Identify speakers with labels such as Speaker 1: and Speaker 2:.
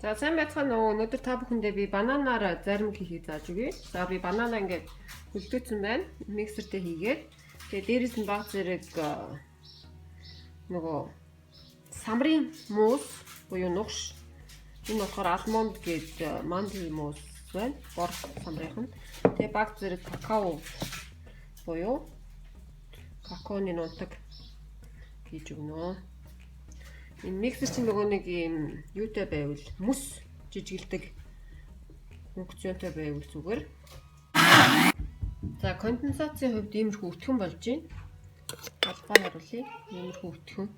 Speaker 1: За сайн байцгаана уу. Өнөөдөр та бүхэндээ би бананаараа зарим хийхийг зааж өгье. За би бананаа ингээд хөлдөөцсөн байна. Миксертэй хийгээд. Тэгээ дээрээс нь баг зэрэг нөгөө самрын муус буюу нугш. Энэ болохоор алмонд гээд мандл муус байна. Бор самрынх нь. Тэгээ баг зэрэг какао буюу какаоны нунтаг хийж өгнө. Энэ миксер чинь нөгөө нэг юм юутай байвал мөс жижигэлдэг функцionтэй байвал зүгээр. За конденсацийн хувьд иймэрхүү өтгөн болж байна. Албаа харуулъя. Иймэрхүү өтгөн.